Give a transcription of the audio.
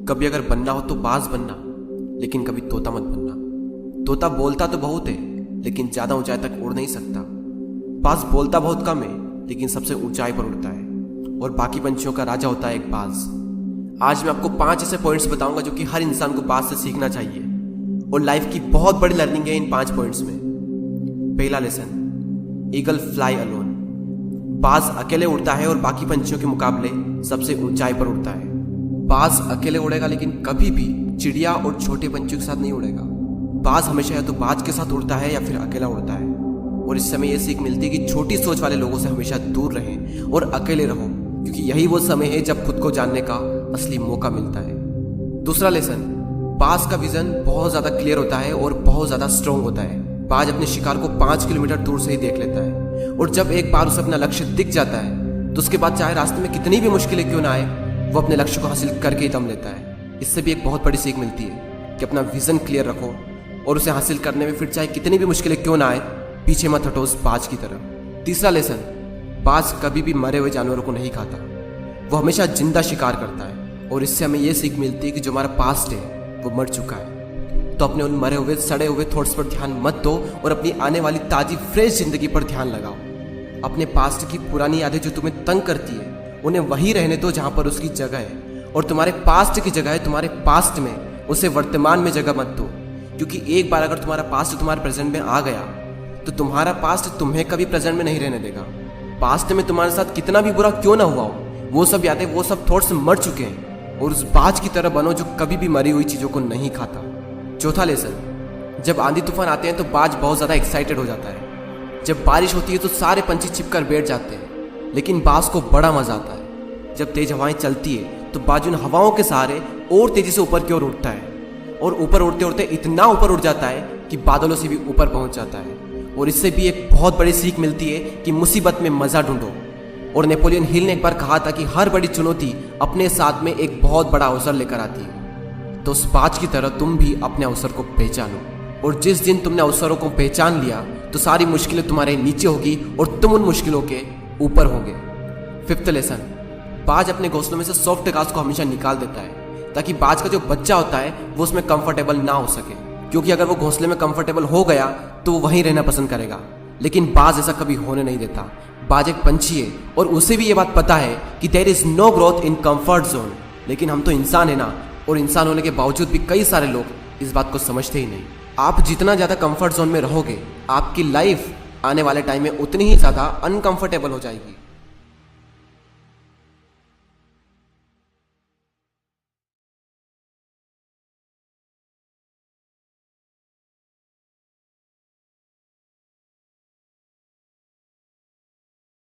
कभी अगर बनना हो तो बाज बनना, लेकिन कभी तोता मत बनना। तोता बोलता तो बहुत है, लेकिन ज्यादा ऊंचाई तक उड़ नहीं सकता। बाज बोलता बहुत कम है, लेकिन सबसे ऊंचाई पर उड़ता है, और बाकी पंछियों का राजा होता है एक बाज। आज मैं आपको 5 ऐसे पॉइंट्स बताऊंगा जो कि हर इंसान को बाज से सीखना चाहिए, और लाइफ की बहुत बड़ी लर्निंग है इन 5 पॉइंट्स में। पहला लेसन, ईगल फ्लाई अलोन। बाज अकेले उड़ता है और बाकी पंछियों के मुकाबले सबसे ऊंचाई पर उड़ता है। बाज अकेले उड़ेगा, लेकिन कभी भी चिड़िया और छोटे पंछियों के साथ नहीं उड़ेगा। बाज हमेशा या तो बाज के साथ उड़ता है या फिर अकेला उड़ता है, और इस समय यह सीख मिलती है कि छोटी सोच वाले लोगों से हमेशा दूर रहें और अकेले रहो, क्योंकि यही वो समय है जब खुद को जानने का असली मौका मिलता है। दूसरा लेसन, बाज का विजन बहुत ज्यादा क्लियर होता है और बहुत ज्यादा स्ट्रॉन्ग होता है। बाज अपने शिकार को 5 किलोमीटर दूर से ही देख लेता है, और जब एक बार उसे अपना लक्ष्य दिख जाता है तो उसके बाद चाहे रास्ते में कितनी भी मुश्किलें क्यों ना आए, वो अपने लक्ष्य को हासिल करके ही दम लेता है। इससे भी एक बहुत बड़ी सीख मिलती है कि अपना विजन क्लियर रखो और उसे हासिल करने में फिर चाहे कितनी भी मुश्किलें क्यों ना आए, पीछे मत हटो उस बाज की तरफ। तीसरा लेसन, बाज कभी भी मरे हुए जानवरों को नहीं खाता, वो हमेशा जिंदा शिकार करता है, और इससे हमें यह सीख मिलती है कि जो हमारा पास्ट है वो मर चुका है, तो अपने उन मरे हुए सड़े हुए थॉट्स पर ध्यान मत दो और अपनी आने वाली ताजी फ्रेश जिंदगी पर ध्यान लगाओ। अपने पास्ट की पुरानी यादें जो तुम्हें तंग करती है उन्हें वहीं रहने दो जहां पर उसकी जगह है, और तुम्हारे पास्ट की जगह है तुम्हारे पास्ट में, उसे वर्तमान में जगह मत दो। क्योंकि एक बार अगर तुम्हारा पास्ट तुम्हारे प्रेजेंट में आ गया तो तुम्हारा पास्ट तुम्हें कभी प्रेजेंट में नहीं रहने देगा। पास्ट में तुम्हारे साथ कितना भी बुरा क्यों ना हुआ हो, वो सब यादें, वो सब थॉट्स मर चुके हैं, और उस बाज की तरह बनो जो कभी भी मरी हुई चीजों को नहीं खाता। चौथा लेसन, जब आंधी तूफान आते हैं तो बाज बहुत ज्यादा एक्साइटेड हो जाता है। जब बारिश होती है तो सारे पंछी छिपकर बैठ जाते हैं, लेकिन बाज को बड़ा मजा आता है। जब तेज हवाएं चलती है तो बाज उन हवाओं के सहारे और तेजी से ऊपर की ओर उठता है, और ऊपर उड़ते उड़ते इतना ऊपर उड़ जाता है कि बादलों से भी ऊपर पहुंच जाता है। और इससे भी एक बहुत बड़ी सीख मिलती है कि मुसीबत में मजा ढूंढो। और नेपोलियन हिल ने एक बार कहा था कि हर बड़ी चुनौती अपने साथ में एक बहुत बड़ा अवसर लेकर आती है। तो उस बाज की तरह तुम भी अपने अवसर को पहचानो, और जिस दिन तुमने अवसरों को पहचान लिया तो सारी मुश्किलें तुम्हारे नीचे होगी और तुम उन मुश्किलों के ऊपर होगे। फिफ्थ लेसन, बाज अपने घोंसलों में से सॉफ्ट घास को हमेशा निकाल देता है, ताकि बाज का जो बच्चा होता है वो उसमें कंफर्टेबल ना हो सके, क्योंकि अगर वो घोंसले में कंफर्टेबल हो गया तो वो वहीं रहना पसंद करेगा। लेकिन बाज ऐसा कभी होने नहीं देता। बाज एक पंछी है और उसे भी ये बात पता है कि there is no growth in comfort zone. लेकिन हम तो इंसान है ना, और इंसान होने के बावजूद भी कई सारे लोग इस बात को समझते ही नहीं। आप जितना ज़्यादा कंफर्ट जोन में रहोगे, आपकी लाइफ आने वाले टाइम में उतनी ही ज़्यादा अनकंफर्टेबल हो जाएगी।